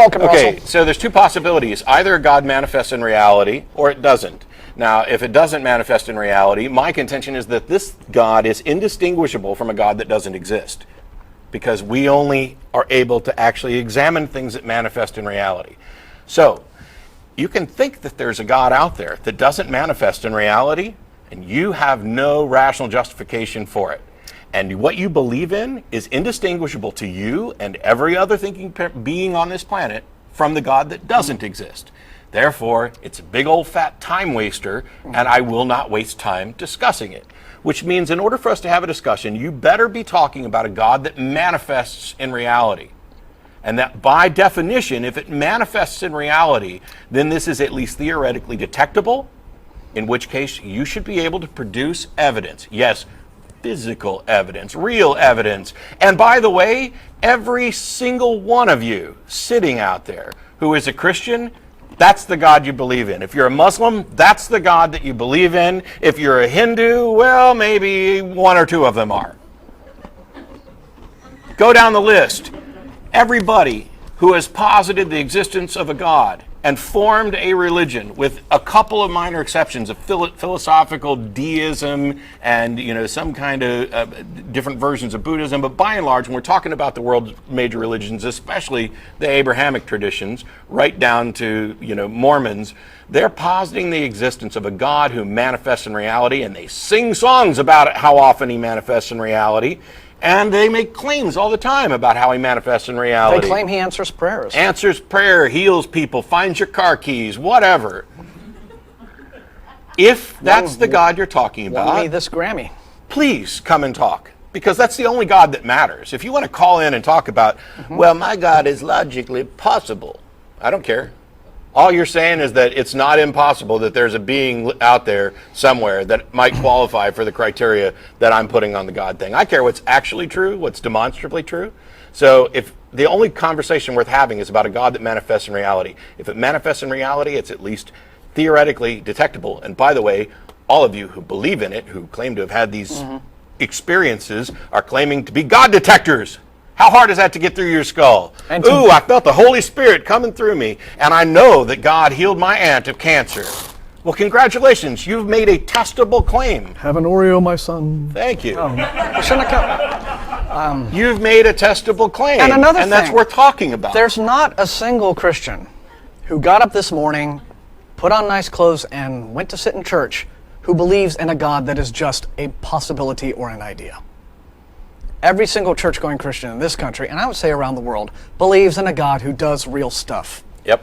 welcome, Okay, Russell. so there's two possibilities. Either God manifests in reality or it doesn't. Now, if it doesn't manifest in reality, my contention is that this God is indistinguishable from a God that doesn't exist, because we only are able to actually examine things that manifest in reality. So, you can think that there's a God out there that doesn't manifest in reality, and you have no rational justification for it. And what you believe in is indistinguishable to you and every other thinking being on this planet from the God that doesn't exist. Therefore, it's a big old fat time waster, and I will not waste time discussing it. Which means in order for us to have a discussion, you better be talking about a God that manifests in reality. And that by definition, if it manifests in reality, then this is at least theoretically detectable, in which case you should be able to produce evidence. Yes, physical evidence, real evidence. And by the way, every single one of you sitting out there who is a Christian, that's the God you believe in. If you're a Muslim, that's the God that you believe in. If you're a Hindu, well, maybe one or two of them are. Go down the list. Everybody who has posited the existence of a God and formed a religion, with a couple of minor exceptions of philosophical deism and some kind of different versions of Buddhism, but by and large, when we're talking about the world's major religions, especially the Abrahamic traditions, right down to Mormons, they're positing the existence of a God who manifests in reality, and they sing songs about it, how often he manifests in reality. And they make claims all the time about how he manifests in reality. They claim he answers prayers. Answers prayer, heals people, finds your car keys, whatever. If that's the God you're talking about, won me this Grammy. Please come and talk. Because that's the only God that matters. If you want to call in and talk about, well, my God is logically possible, I don't care. All you're saying is that it's not impossible that there's a being out there somewhere that might qualify for the criteria that I'm putting on the God thing. I care what's actually true, what's demonstrably true. So if the only conversation worth having is about a God that manifests in reality, if it manifests in reality, it's at least theoretically detectable. And by the way, all of you who believe in it, who claim to have had these experiences, are claiming to be God detectors. How hard is that to get through your skull? Ooh, I felt the Holy Spirit coming through me, and I know that God healed my aunt of cancer. Well, congratulations. You've made a testable claim. Have an Oreo, my son. Thank you. You've made a testable claim, and another thing, that's worth talking about. There's not a single Christian who got up this morning, put on nice clothes, and went to sit in church who believes in a God that is just a possibility or an idea. Every single church-going Christian in this country, and I would say around the world, believes in a God who does real stuff. Yep.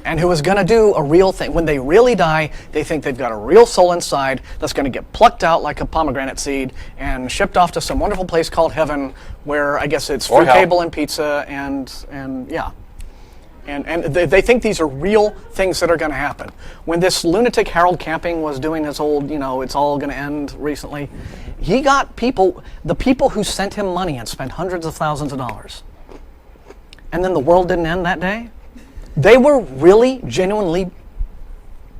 And who is going to do a real thing. When they really die, they think they've got a real soul inside that's going to get plucked out like a pomegranate seed and shipped off to some wonderful place called heaven, where I guess it's free cable and pizza and yeah. And they think these are real things that are going to happen. When this lunatic Harold Camping was doing his old, it's all going to end recently, he got the people who sent him money and spent hundreds of thousands of dollars. And then the world didn't end that day. They were really, genuinely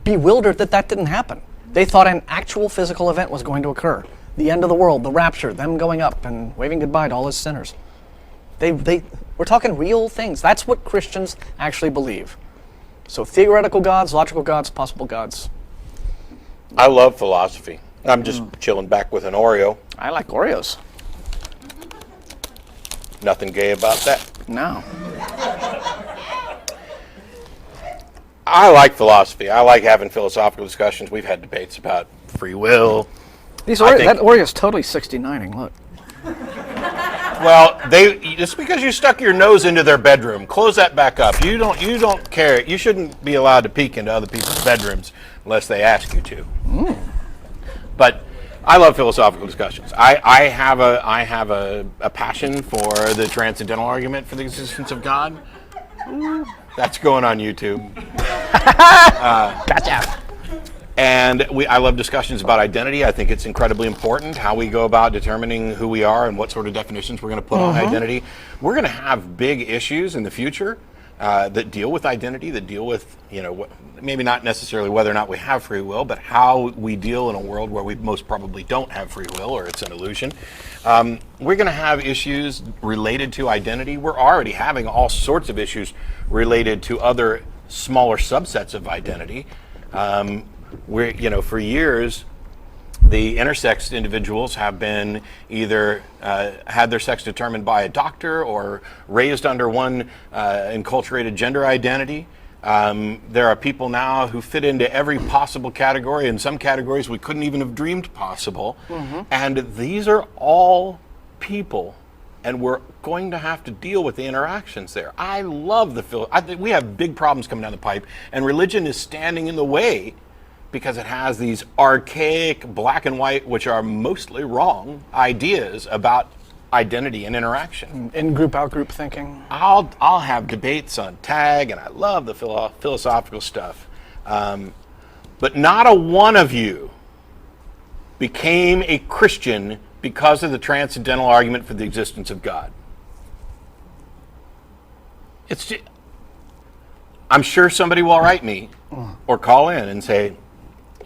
bewildered that didn't happen. They thought an actual physical event was going to occur. The end of the world, the rapture, them going up and waving goodbye to all his sinners. We're talking real things. That's what Christians actually believe. So theoretical gods, logical gods, possible gods. I love philosophy. I'm just chilling back with an Oreo. I like Oreos. Nothing gay about that. No. I like philosophy. I like having philosophical discussions. We've had debates about free will. That Oreo's totally 69ing, look. Well, just because you stuck your nose into their bedroom, close that back up. You don't care. You shouldn't be allowed to peek into other people's bedrooms unless they ask you to. But I love philosophical discussions. I have a passion for the transcendental argument for the existence of God. That's going on YouTube. Gotcha. And I love discussions about identity. I think it's incredibly important how we go about determining who we are and what sort of definitions we're going to put on identity. We're going to have big issues in the future that deal with identity, that deal with, maybe not necessarily whether or not we have free will, but how we deal in a world where we most probably don't have free will, or it's an illusion. We're going to have issues related to identity. We're already having all sorts of issues related to other smaller subsets of identity. For years, the intersex individuals have been either had their sex determined by a doctor or raised under one enculturated gender identity. There are people now who fit into every possible category, and some categories we couldn't even have dreamed possible. Mm-hmm. And these are all people, and we're going to have to deal with the interactions there. I love we have big problems coming down the pipe, and religion is standing in the way because it has these archaic black and white, which are mostly wrong, ideas about identity and interaction. In-group, out-group thinking. I'll have debates on tag, and I love the philosophical stuff. But not a one of you became a Christian because of the transcendental argument for the existence of God. I'm sure somebody will write me or call in and say,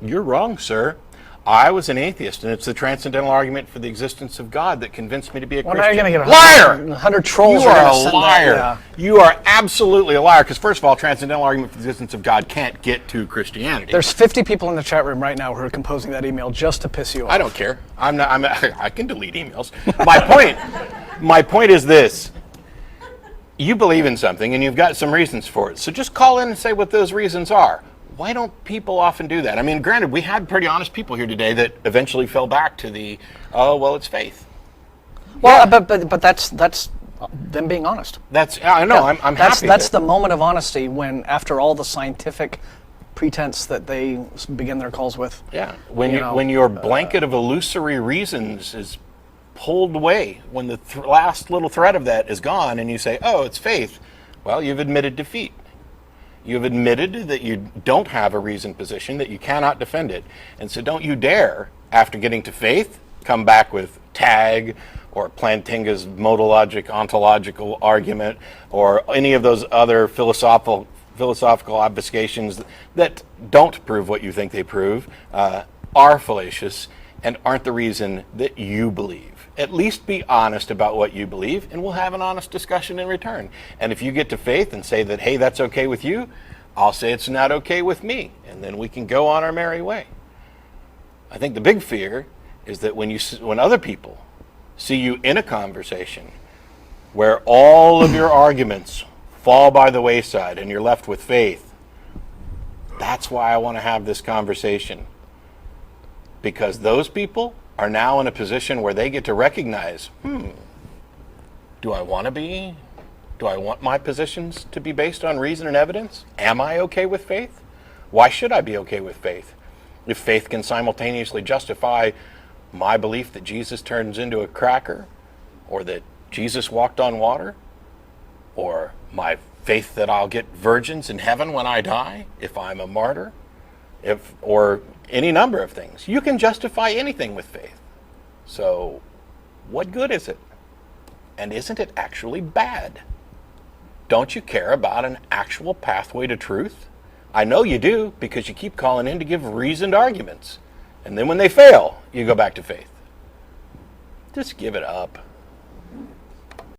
"You're wrong, sir. I was an atheist, and it's the transcendental argument for the existence of God that convinced me to be a Christian." Now you're going to get liar! 100 trolls. You are a liar. Yeah. You are absolutely a liar, because first of all, transcendental argument for the existence of God can't get to Christianity. There's 50 people in the chat room right now who are composing that email just to piss you off. I don't care. I can delete emails. My point is this. You believe in something, and you've got some reasons for it. So just call in and say what those reasons are. Why don't people often do that? I mean, granted, we had pretty honest people here today that eventually fell back to the, oh, well, it's faith. Well, yeah. but that's them being honest. I know. Yeah, I'm happy. That's the moment of honesty when, after all the scientific pretense that they begin their calls with. Yeah. When your blanket of illusory reasons is pulled away, when the last little thread of that is gone, and you say, oh, it's faith, well, you've admitted defeat. You've admitted that you don't have a reasoned position, that you cannot defend it. And so don't you dare, after getting to faith, come back with tag or Plantinga's modologic ontological argument or any of those other philosophical obfuscations that don't prove what you think they prove, are fallacious and aren't the reason that you believe. At least be honest about what you believe, and we'll have an honest discussion in return. And if you get to faith and say that, hey, that's okay with you, I'll say it's not okay with me, and then we can go on our merry way. I think the big fear is that when other people see you in a conversation where all of your arguments fall by the wayside and you're left with faith, that's why I want to have this conversation. Because those people are now in a position where they get to recognize, do I want to be? Do I want my positions to be based on reason and evidence? Am I okay with faith? Why should I be okay with faith? If faith can simultaneously justify my belief that Jesus turns into a cracker, or that Jesus walked on water, or my faith that I'll get virgins in heaven when I die if I'm a martyr, or any number of things. You can justify anything with faith. So what good is it? And isn't it actually bad? Don't you care about an actual pathway to truth? I know you do, because you keep calling in to give reasoned arguments. And then when they fail, you go back to faith. Just give it up.